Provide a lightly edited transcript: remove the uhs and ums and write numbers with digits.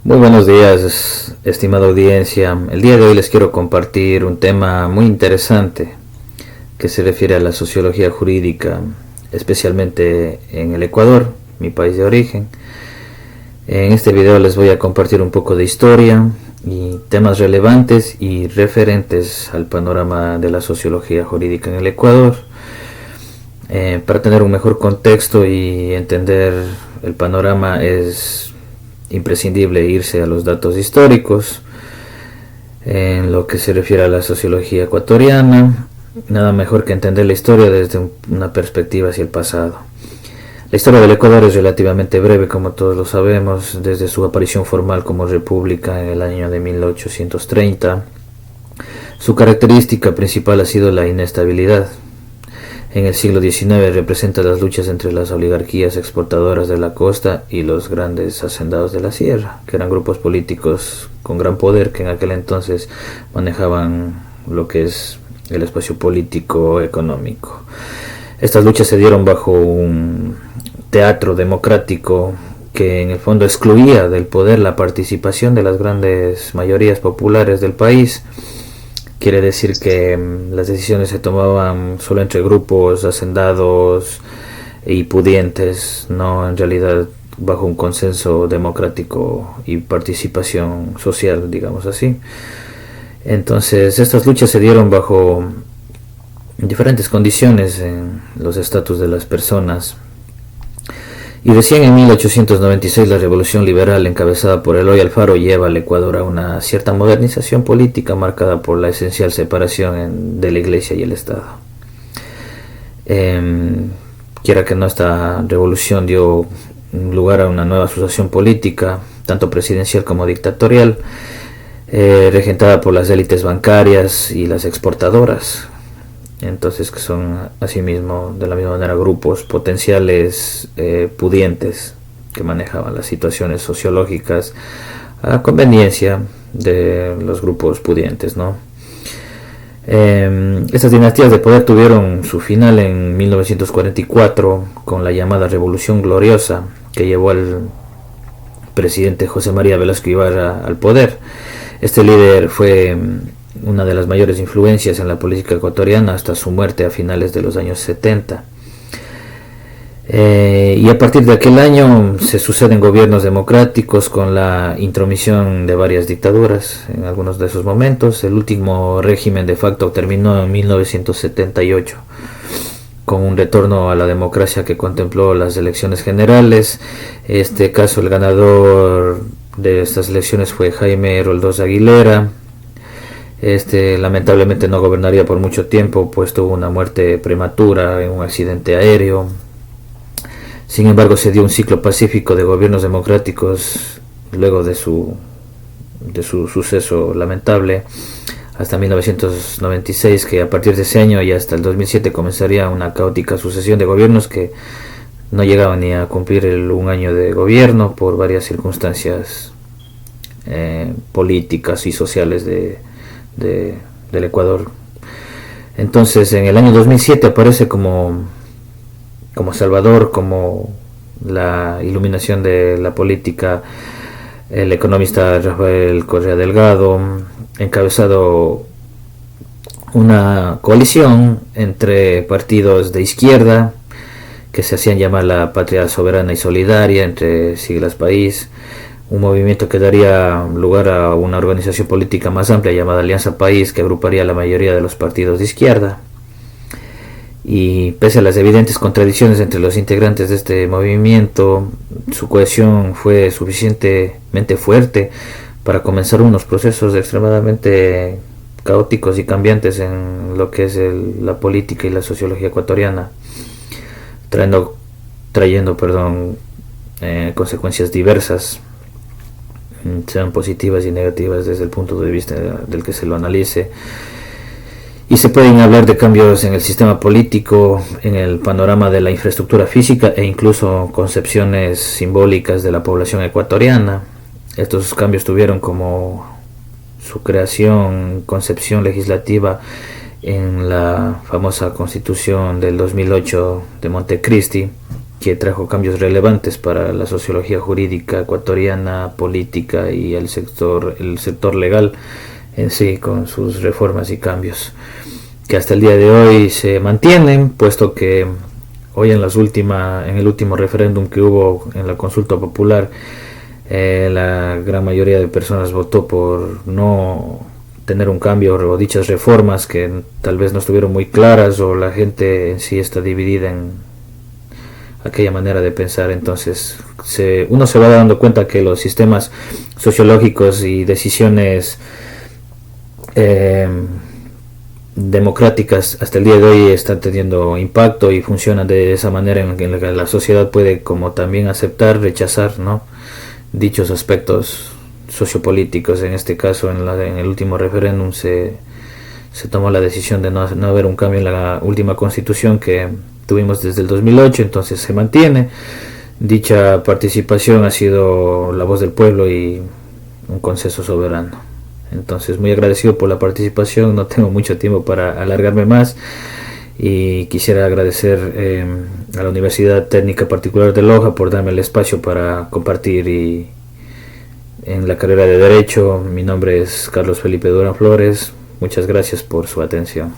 Muy buenos días, estimada audiencia. El día de hoy les quiero compartir un tema muy interesante que se refiere a la sociología jurídica, especialmente en el Ecuador, mi país de origen. En este video les voy a compartir un poco de historia y temas relevantes y referentes al panorama de la sociología jurídica en el Ecuador. Para tener un mejor contexto y entender el panorama es imprescindible irse a los datos históricos. En lo que se refiere a la sociología ecuatoriana, nada mejor que entender la historia desde una perspectiva hacia el pasado. La historia del Ecuador es relativamente breve, como todos lo sabemos, desde su aparición formal como república en el año de 1830. Su característica principal ha sido la inestabilidad. En el siglo XIX representa las luchas entre las oligarquías exportadoras de la costa y los grandes hacendados de la sierra, que eran grupos políticos con gran poder que en aquel entonces manejaban lo que es el espacio político económico. Estas luchas se dieron bajo un teatro democrático que en el fondo excluía del poder la participación de las grandes mayorías populares del país. Quiere decir que las decisiones se tomaban solo entre grupos hacendados y pudientes, no en realidad bajo un consenso democrático y participación social, digamos así. Entonces estas luchas se dieron bajo diferentes condiciones en los estatus de las personas. Y recién en 1896 la revolución liberal encabezada por Eloy Alfaro lleva al Ecuador a una cierta modernización política marcada por la esencial separación de la Iglesia y el Estado. Quiera que no, esta revolución dio lugar a una nueva asociación política, tanto presidencial como dictatorial, regentada por las élites bancarias y las exportadoras. Entonces, que son asimismo de la misma manera grupos potenciales pudientes que manejaban las situaciones sociológicas a conveniencia de los grupos pudientes, ¿no? Estas dinastías de poder tuvieron su final en 1944 con la llamada Revolución Gloriosa, que llevó al presidente José María Velasco Ibarra al poder. Este líder fue una de las mayores influencias en la política ecuatoriana hasta su muerte a finales de los años 70. Y a partir de aquel año se suceden gobiernos democráticos con la intromisión de varias dictaduras en algunos de esos momentos. El último régimen de facto terminó en 1978 con un retorno a la democracia que contempló las elecciones generales. En este caso el ganador de estas elecciones fue Jaime Roldós Aguilera. Lamentablemente no gobernaría por mucho tiempo, pues tuvo una muerte prematura en un accidente aéreo. Sin embargo, se dio un ciclo pacífico de gobiernos democráticos luego de su suceso lamentable hasta 1996, que a partir de ese año y hasta el 2007 comenzaría una caótica sucesión de gobiernos que no llegaban ni a cumplir un año de gobierno por varias circunstancias políticas y sociales del Ecuador. Entonces en el año 2007 aparece como salvador, como la iluminación de la política, el economista Rafael Correa Delgado, encabezado una coalición entre partidos de izquierda que se hacían llamar la Patria Soberana y Solidaria, entre siglas País, un movimiento que daría lugar a una organización política más amplia llamada Alianza País, que agruparía a la mayoría de los partidos de izquierda. Y pese a las evidentes contradicciones entre los integrantes de este movimiento, su cohesión fue suficientemente fuerte para comenzar unos procesos extremadamente caóticos y cambiantes en lo que es la política y la sociología ecuatoriana, trayendo consecuencias diversas, sean positivas y negativas desde el punto de vista del que se lo analice. Y se pueden hablar de cambios en el sistema político, en el panorama de la infraestructura física e incluso concepciones simbólicas de la población ecuatoriana. Estos cambios tuvieron como su concepción legislativa en la famosa Constitución del 2008 de Montecristi, que trajo cambios relevantes para la sociología jurídica ecuatoriana, política y el sector legal en sí, con sus reformas y cambios que hasta el día de hoy se mantienen, puesto que hoy en el último referéndum que hubo en la consulta popular, la gran mayoría de personas votó por no tener un cambio o dichas reformas que tal vez no estuvieron muy claras, o la gente en sí está dividida en aquella manera de pensar. Entonces uno se va dando cuenta que los sistemas sociológicos y decisiones democráticas hasta el día de hoy están teniendo impacto y funcionan de esa manera en la que la sociedad puede como también aceptar, rechazar, ¿no?, dichos aspectos sociopolíticos. En este caso, en el último referéndum se tomó la decisión de no haber un cambio en la última constitución que tuvimos desde el 2008, entonces se mantiene. Dicha participación ha sido la voz del pueblo y un consenso soberano. Entonces, muy agradecido por la participación. No tengo mucho tiempo para alargarme más y quisiera agradecer a la Universidad Técnica Particular de Loja por darme el espacio para compartir en la carrera de Derecho. Mi nombre es Carlos Felipe Durán Flores. Muchas gracias por su atención.